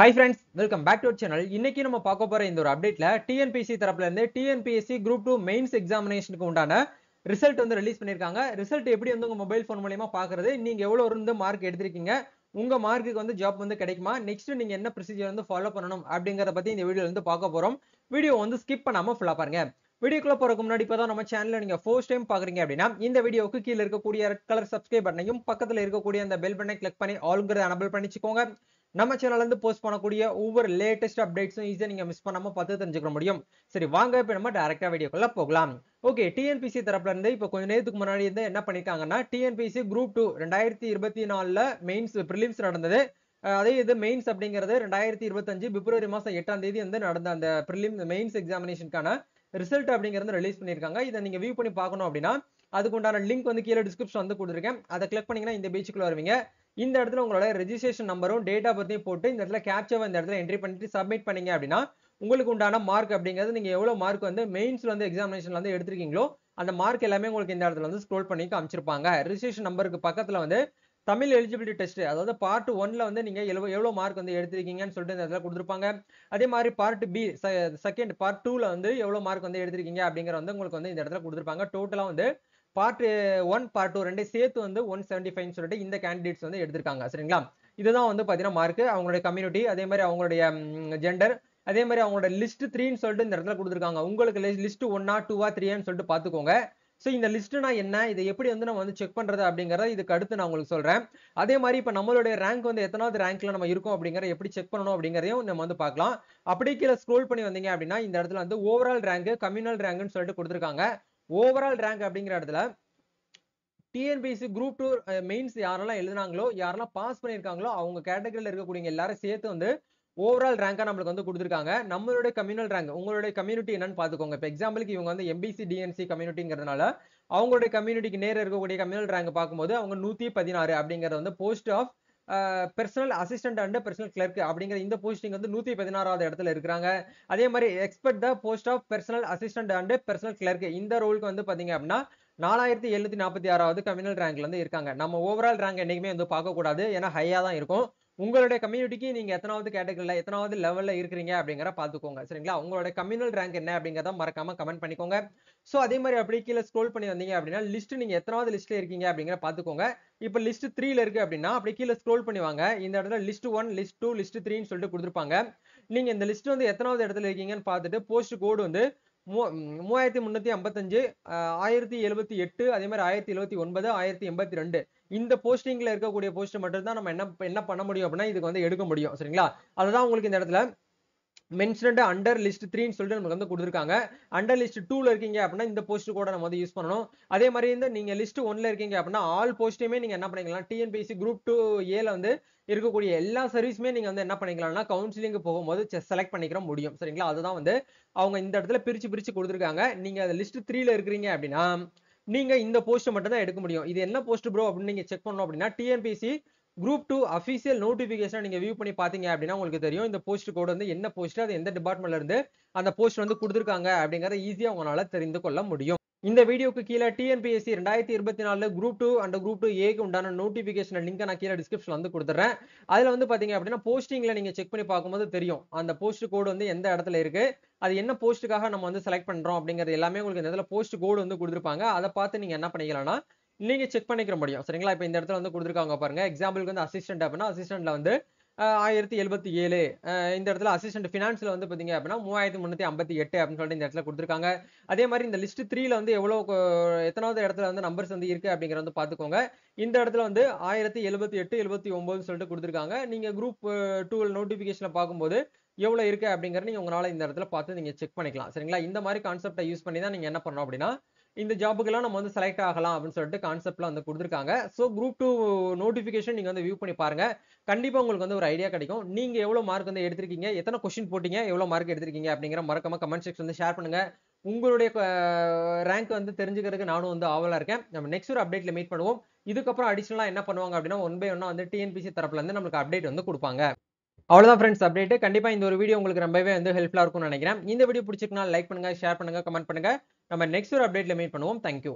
Hi friends, welcome back to our channel. இன்னைக்கு நம்ம பார்க்க போற இந்த ஒரு அப்டேட்ல TNPSC தரப்புல இருந்து TNPSC Group 2 மெயின்ஸ் எக்ஸாமினேஷனுக்கு உண்டான ரிசல்ட் வந்து ரிலீஸ் பண்ணிருக்காங்க. ரிசல்ட் எப்படி வந்து உங்க மொபைல் போன் மூலமா பாக்குறது, நீங்க எவ்வளவு இருந்து மார்க் எடுத்திருக்கீங்க, உங்க மார்க்குக்கு வந்து ஜாப் வந்து கிடைக்குமா, நெக்ஸ்ட் நீங்க என்ன ப்ரொசீஜர் வந்து ஃபாலோ பண்ணணும் அப்படிங்கறத பத்தி இந்த வீடியோல இருந்து பார்க்க போறோம். வீடியோ வந்து ஸ்கிப் பண்ணாம ஃபுல்லா பாருங்க. வீடியோக்குள்ள போறதுக்கு முன்னாடி இப்பதான் நம்ம சேனல்ல நீங்க ஃபர்ஸ்ட் டைம் பாக்குறீங்க அப்படின்னா இந்த வீடியோவுக்கு கீழ இருக்கக்கூடிய ரெட் கலர் சப்ஸ்கிரைப் பட்டனையும் பக்கத்துல இருக்கக்கூடிய அந்த பெல் பட்டனை கிளிக் பண்ணி ஆல்ங்கிறத எனேபிள் பண்ணிச்சுக்கோங்க. நம்ம சேனல்ல இருந்து போஸ்ட் பண்ணக்கூடிய ஒவ்வொரு லேட்டஸ்ட் அப்டேட்ஸும் ஈஸியா நீங்க மிஸ் பண்ணாம பார்த்து தெரிஞ்சுக்க முடியும். சரி வாங்க இப்ப நம்ம டைரக்டா வீடியோக்குள்ள போகலாம். ஓகே, டிஎன்பிசி தரப்புல இருந்து இப்ப கொஞ்ச நேரத்துக்கு முன்னாடி இருந்து என்ன பண்ணிருக்காங்கன்னா, டிஎன்பிசி குரூப் 2 2024ல மெயின்ஸ் பிரிலிம்ஸ் நடந்தது. அதே இது மெயின்ஸ் அப்படிங்கிறது 2025 பிப்ரவரி மாசம் 8ஆம் தேதி வந்து நடந்த அந்த மெயின்ஸ் எக்ஸாமினேஷனுக்கான ரிசல்ட் அப்படிங்கறது ரிலீஸ் பண்ணிருக்காங்க. இதை நீங்க வியூ பண்ணி பார்க்கணும் அப்படின்னா அதுக்கு உண்டான லிங்க் வந்து கீழே டிஸ்கிரிப்ஷன் வந்து கொடுத்துருக்கேன். அதை கிளிக் பண்ணீங்கன்னா இந்த பேஜுக்குள்ள வருவீங்க. இந்த இடத்துல உங்களோட ரெஜிஸ்ட்ரேஷன் நம்பரும் டேட் ஆஃப் பர்த்தையும் போட்டு இந்த இடத்துல கேப்சாவை இந்த இடத்துல என்ட்ரி பண்ணிட்டு சப்மிட் பண்ணீங்க அப்படின்னா உங்களுக்கு உண்டான மார்க் அப்படிங்கிறது நீங்க எவ்வளவு மார்க் வந்து மெயின்ஸ்ல வந்து எக்ஸாமினேஷன்ல வந்து எடுத்திருக்கீங்களோ அந்த மார்க் எல்லாமே உங்களுக்கு இந்த இடத்துல வந்து ஸ்க்ரோல் பண்ணி காமிச்சிருப்பாங்க. ரெஜிஸ்ட்ரேஷன் நம்பருக்கு பக்கத்துல வந்து தமிழ் எலிஜிபிலிட்டி டெஸ்ட், அதாவது பார்ட் 1ல வந்து நீங்க எவ்வளவு மார்க் வந்து எடுத்திருக்கீங்கன்னு சொல்லிட்டு இந்த இடத்துல கொடுத்துருப்பாங்க. அதே மாதிரி பார்ட் பி செகண்ட் பார்ட் 2ல வந்து எவ்வளவு மார்க் வந்து எடுத்திருக்கீங்க அப்படிங்கிற வந்து உங்களுக்கு வந்து இந்த இடத்துல கொடுத்துருப்பாங்க. டோட்டலா வந்து பார்ட் 1 பார்ட் 2 ரெண்டே சேர்த்து வந்து 175 சொல்லிட்டு இந்த கேண்டிடேட்ஸ் வந்து எடுத்திருக்காங்க. சரிங்களா, இதுதான் வந்து பாத்தீங்கன்னா மார்க், அவங்களுடைய கம்யூனிட்டி, அதே மாதிரி அவங்களுடைய ஜெண்டர், அதே மாதிரி அவங்களோட லிஸ்ட் 3ன்னு சொல்லிட்டு இந்த இடத்துல கொடுத்துருக்காங்க. உங்களுக்கு லிஸ்ட் 1ஆ 2ஆ 3ஆன்னு சொல்லிட்டு பாத்துக்கோங்க. சோ இந்த லிஸ்ட்னா என்ன, இதை எப்படி வந்து நம்ம வந்து செக் பண்றது அப்படிங்கறத இதுக்கு அடுத்து நான் உங்களுக்கு சொல்றேன். அதே மாதிரி இப்ப நம்மளுடைய ரேங்க் வந்து எத்தனாவது ரேங்க்ல நம்ம இருக்கோம் அப்படிங்கறத எப்படி செக் பண்ணணும் அப்படிங்கறதையும் நம்ம வந்து பார்க்கலாம். அப்படியே கீழே ஸ்க்ரோல் பண்ணி வந்தீங்க அப்படின்னா இந்த இடத்துல வந்து ஓவரால் ரேங்க், கம்யூனல் ரேங்க்னு சொல்லிட்டு கொடுத்துருக்காங்க. ஓவரால் ரேங்க் அப்படிங்கிற இடத்துல டிஎன்பிஎஸ்சி குரூப் 2 மெயின்ஸ் யாரெல்லாம் எழுதினாங்களோ, யாரெல்லாம் பாஸ் பண்ணிருக்காங்களோ அவங்க கேட்டகரியில இருக்கக்கூடிய எல்லாரும் சேர்த்து வந்து ஓவரால் ரேங்கா நம்மளுக்கு வந்து கொடுத்துருக்காங்க. நம்மளுடைய கம்யூனல் ரேங்க், உங்களுடைய கம்யூனிட்டி என்னன்னு பாத்துக்கோங்க. இப்ப எக்ஸாம்பிளுக்கு இவங்க வந்து எம்பிசி டிஎன்சி கம்யூனிட்டிங்கிறதுனால அவங்களுடைய கம்யூனிட்டிக்கு நேர இருக்கக்கூடிய கம்யூனல் ரேங்க் பார்க்கும்போது அவங்க 116 அப்படிங்கறது வந்து post of personal assistant and personal clerk அப்படிங்கிற இந்த போஸ்டிங் வந்து 116வது இடத்துல இருக்கிறாங்க. அதே மாதிரி expect the post of personal assistant and personal clerk இந்த ரோலுக்கு வந்து பாத்தீங்க அப்படின்னா 4746வது கம்யூனல் ரேங்க்ல இருந்து இருக்காங்க. நம்ம ஓவரால் ரேங்க் என்னைக்குமே வந்து பார்க்க கூடாது, ஏன்னா ஹையா தான் இருக்கும். உங்களுடைய கம்யூனிட்டிக்கு நீங்க எத்தனாவது கேட்டகரியில எத்தனாவது லெவல்ல இருக்கிறீங்க அப்படிங்கிற பாத்துக்கோங்க. சரிங்களா, உங்களோட கம்யூனல் ரேங்க் என்ன அப்படிங்கறத மறக்காம கமெண்ட் பண்ணிக்கோங்க. சோ அதே மாதிரி அப்படியே கீழே ஸ்க்ரோல் பண்ணி வந்தீங்க அப்படின்னா லிஸ்ட் நீங்க எத்தனாவது லிஸ்ட்ல இருக்கீங்க அப்படிங்கிற பாத்துக்கோங்க. இப்ப லிஸ்ட் 3ல இருக்கு அப்படின்னா அப்படி கீழே ஸ்க்ரோல் பண்ணி வாங்க. இந்த இடத்துல லிஸ்ட் 1 லிஸ்ட் 2 லிஸ்ட் 3ன்னு சொல்லிட்டு கொடுத்துருப்பாங்க. நீங்க இந்த லிஸ்ட் வந்து எத்தனாவது இடத்துல இருக்கீங்கன்னு பார்த்துட்டு போஸ்ட் கோடு வந்து 3355, 1078, அதே மாதிரி 1079, 1082 இந்த போஸ்டிங்ல இருக்கக்கூடிய போஸ்ட் மட்டும் தான் நம்ம என்ன பண்ண முடியும் அப்படின்னா இதுக்கு வந்து எடுக்க முடியும். சரிங்களா, அதுதான் உங்களுக்கு இந்த இடத்துல மென்ஷன்ட் அண்டர் லிஸ்ட் 3ன்னு சொல்லிட்டு நமக்கு வந்து கொடுத்துருக்காங்க. அண்டர் லிஸ்ட் 2ல இருக்கீங்க அப்படின்னா இந்த போஸ்ட் கூட நம்ம வந்து யூஸ் பண்ணணும். அதே மாதிரி இந்த நீங்க லிஸ்ட் 1ல இருக்கீங்க அப்படின்னா ஆல் போஸ்ட்டுமே நீங்க என்ன பண்ணிக்கலாம், டிஎன்பிஎஸ்சி குரூப் 2A ல வந்து இருக்கக்கூடிய எல்லா சர்வீஸுமே நீங்க வந்து என்ன பண்ணிக்கலாம்னா கவுன்சிலிங் போகும்போது செலக்ட் பண்ணிக்கிற முடியும். சரிங்களா, அதுதான் வந்து அவங்க இந்த இடத்துல பிரிச்சு கொடுத்துருக்காங்க. நீங்க லிஸ்ட் 3ல இருக்கிறீங்க அப்படின்னா நீங்க இந்த போஸ்ட் மட்டும் தான் எடுக்க முடியும். இது என்ன போஸ்ட் ப்ரோ அப்படின்னு நீங்க செக் பண்ணணும் அப்படின்னா டிஎன்பிஎஸ்சி குரூப் 2 அபிஷியல் நோட்டிபிகேஷன் நீங்க வியூ பண்ணி பாத்தீங்க அப்படின்னா உங்களுக்கு தெரியும் இந்த போஸ்ட் கோட் வந்து என்ன போஸ்ட், அது எந்த டிபார்ட்மெண்ட்ல இருந்து அந்த போஸ்ட் வந்து கொடுத்துருக்காங்க அப்படிங்கறத ஈஸியா உங்களால தெரிந்து கொள்ள முடியும். இந்த வீடியோக்கு கீழே TNPSC 2024 group 2 and group 2A உண்டான நோட்டிபிகேஷன் லிங்க் நான் கீழே டிஸ்கிரிப்ஷன்ல வந்து கொடுத்துறேன். அதுல வந்து பாத்தீங்க அப்படின்னா போஸ்டிங்ல நீங்க செக் பண்ணி பார்க்கும்போது தெரியும் அந்த போஸ்ட் கோடு வந்து எந்த இடத்துல இருக்கு, அது என்ன போஸ்ட்டுக்காக நம்ம வந்து செலக்ட் பண்றோம் அப்படிங்கிறது எல்லாமே உங்களுக்கு இந்த இடத்துல போஸ்ட் கோடு வந்து கொடுத்துருப்பாங்க. அதை பார்த்து நீங்க என்ன பண்ணிக்கலாம்னா நீங்க செக் பண்ணிக்கிற முடியும். சரிங்களா, இப்ப இந்த இடத்துல வந்து கொடுத்துருக்காங்க பாருங்க. எக்ஸாம்பிளுக்கு வந்து அசிஸ்டன்ட் அப்படின்னா அசிஸ்டன்ட்ல வந்து 1077, இந்த இடத்துல அசிஸ்டன்ட் பினான்ஸ்ல வந்து பாத்தீங்க அப்படின்னா 3358 அப்படின்னு சொல்லிட்டு இந்த இடத்துல கொடுத்துருக்காங்க. அதே மாதிரி இந்த லிஸ்ட் 3ல வந்து எத்தனாவது இடத்துல வந்து நம்பர்ஸ் வந்து இருக்கு அப்படிங்கறத வந்து பாத்துக்கோங்க. இந்த இடத்துல வந்து 1078, 79 சொல்லிட்டு கொடுத்துருக்காங்க. நீங்க குரூப் 2 நோட்டிபிகேஷன்ல பார்க்கும்போது எவ்வளவு இருக்கு அப்படிங்கறது நீங்க உங்களால இந்த இடத்துல பார்த்து நீங்க செக் பண்ணிக்கலாம். சரிங்களா, இந்த மாதிரி கான்செப்டை யூஸ் பண்ணி தான் நீங்க என்ன பண்ணணும் அப்படின்னா இந்த ஜாபுக்கெல்லாம் நம்ம வந்து செலக்ட் ஆகலாம் அப்படின்னு சொல்லிட்டு கான்செப்ட்ல வந்து கொடுத்துருக்காங்க. சோ குரூப் 2 நோட்டிபிகேஷன் நீங்க வந்து வியூ பண்ணி பாருங்க. கண்டிப்பா உங்களுக்கு வந்து ஒரு ஐடியா கிடைக்கும். நீங்க எவ்வளவு மார்க் வந்து எடுத்திருக்கீங்க, எத்தனை கொஸ்டின் போட்டீங்க, எவ்வளவு மார்க் எடுத்திருக்கீங்க அப்படிங்கிற மறக்காம கமெண்ட் செக்ஷன் வந்து ஷேர் பண்ணுங்க. உங்களுடைய ரேங்க் வந்து தெரிஞ்சுக்கிறதுக்கு நானும் வந்து ஆவலா இருக்கேன். நம்ம நெக்ஸ்ட் ஒரு அப்டேட்ல மீட் பண்ணுவோம். இதுக்கப்புறம் அடிஷனலா என்ன பண்ணுவாங்க அப்படின்னா 1 by 1 வந்து டிஎன்பிசி தரப்புல இருந்து நமக்கு அப்டேட் வந்து கொடுப்பாங்க. அவ்வளவுதான் ஃப்ரெண்ட்ஸ் அப்டேட். கண்டிப்பா இந்த ஒரு வீடியோ உங்களுக்கு ரொம்பவே வந்து ஹெல்ப்ஃபுல்லா இருக்கும்னு நினைக்கிறேன். இந்த வீடியோ பிடிச்சிருக்கா லைக் பண்ணுங்க, ஷேர் பண்ணுங்க, கமெண்ட் பண்ணுங்க. நம்ம நெக்ஸ்ட் ஒரு அப்டேட்ல மீட் பண்ணுவோம். தேங்க்யூ.